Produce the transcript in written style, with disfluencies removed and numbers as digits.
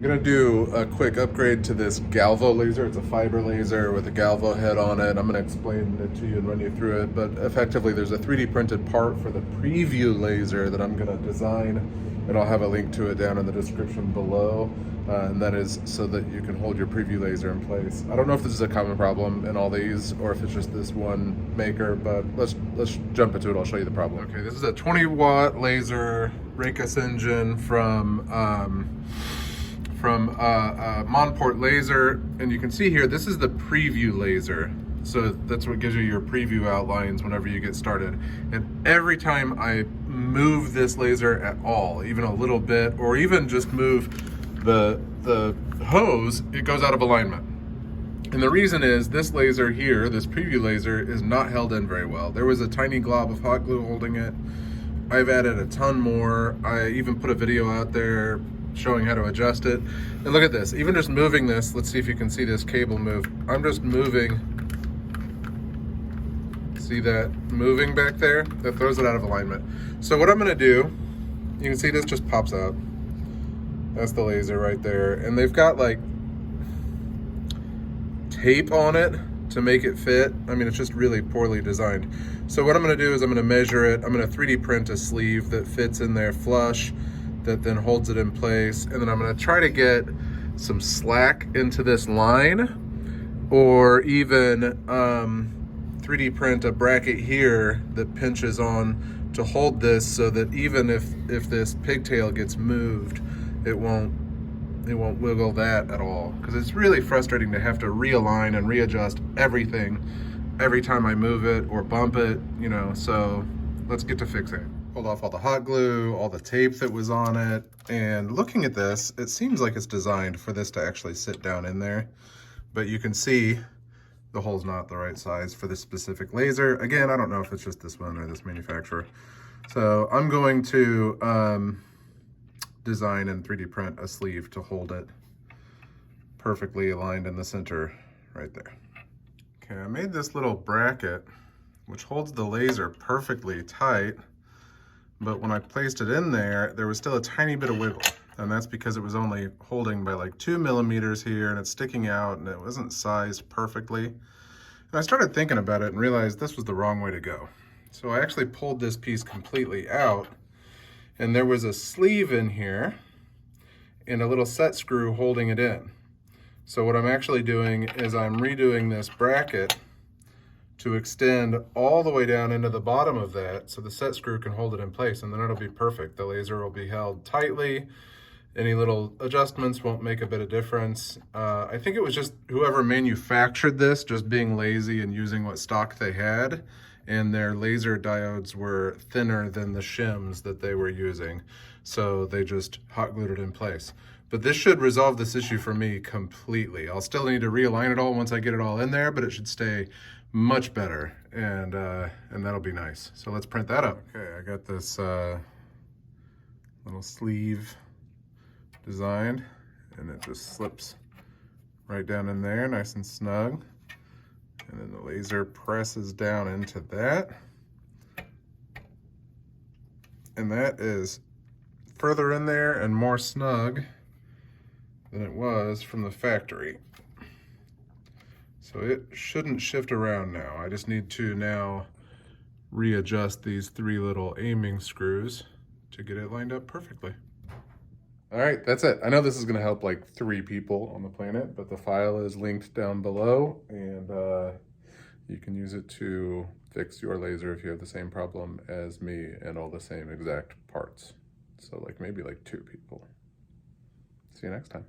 I'm gonna do a quick upgrade to this Galvo laser. It's a fiber laser with a Galvo head on it. I'm gonna explain it to you and run you through it, but effectively there's a 3D printed part for the preview laser that I'm gonna design, and I'll have a link to it down in the description below. And that is so that you can hold your preview laser in place. I don't know if this is a common problem in all these or if it's just this one maker, but let's jump into it. I'll show you the problem. Okay, this is a 20-watt laser Raycus engine from Monport Laser, and you can see here this is the preview laser, so that's what gives you your preview outlines whenever you get started. And every time I move this laser at all, even a little bit, or even just move the hose, it goes out of alignment. And the reason is this laser here, this preview laser, is not held in very well. There was a tiny glob of hot glue holding it. I've added a ton more. I even put a video out there showing how to adjust it. And look at this, even just moving this, let's see if you can see this cable move. I'm just moving, see that moving back there? That throws it out of alignment. So what I'm gonna do, you can see this just pops out. That's the laser right there. And they've got like tape on it to make it fit. I mean, it's just really poorly designed. So what I'm gonna do is I'm gonna measure it. I'm gonna 3D print a sleeve that fits in there flush, that then holds it in place. And then I'm gonna try to get some slack into this line, or even 3D print a bracket here that pinches on to hold this, so that even if this pigtail gets moved, it won't wiggle that at all, because it's really frustrating to have to realign and readjust everything every time I move it or bump it, you know. So let's get to fixing it. Pulled off all the hot glue, all the tape that was on it, and looking at this, it seems like it's designed for this to actually sit down in there, but you can see the hole's not the right size for this specific laser. Again, I don't know if it's just this one or this manufacturer. So I'm going to design and 3D print a sleeve to hold it perfectly aligned in the center right there. Okay, I made this little bracket which holds the laser perfectly tight, but when I placed it in there, there was still a tiny bit of wiggle, and that's because it was only holding by like 2 millimeters here, and it's sticking out, and it wasn't sized perfectly. And I started thinking about it and realized this was the wrong way to go. So I actually pulled this piece completely out, and there was a sleeve in here and a little set screw holding it in. So what I'm actually doing is I'm redoing this bracket to extend all the way down into the bottom of that, so the set screw can hold it in place, and then it'll be perfect. The laser will be held tightly. Any little adjustments won't make a bit of difference. I think it was just whoever manufactured this just being lazy and using what stock they had, and their laser diodes were thinner than the shims that they were using, so they just hot glued it in place. But this should resolve this issue for me completely. I'll still need to realign it all once I get it all in there, but it should stay much better, and that'll be nice. So let's print that up. Okay, I got this little sleeve designed, and it just slips right down in there, nice and snug. And then the laser presses down into that. And that is further in there and more snug than it was from the factory. So it shouldn't shift around now. I just need to now readjust these 3 little aiming screws to get it lined up perfectly. All right, that's it. I know this is gonna help like 3 people on the planet, but the file is linked down below, and you can use it to fix your laser if you have the same problem as me and all the same exact parts. So like maybe like 2 people. See you next time.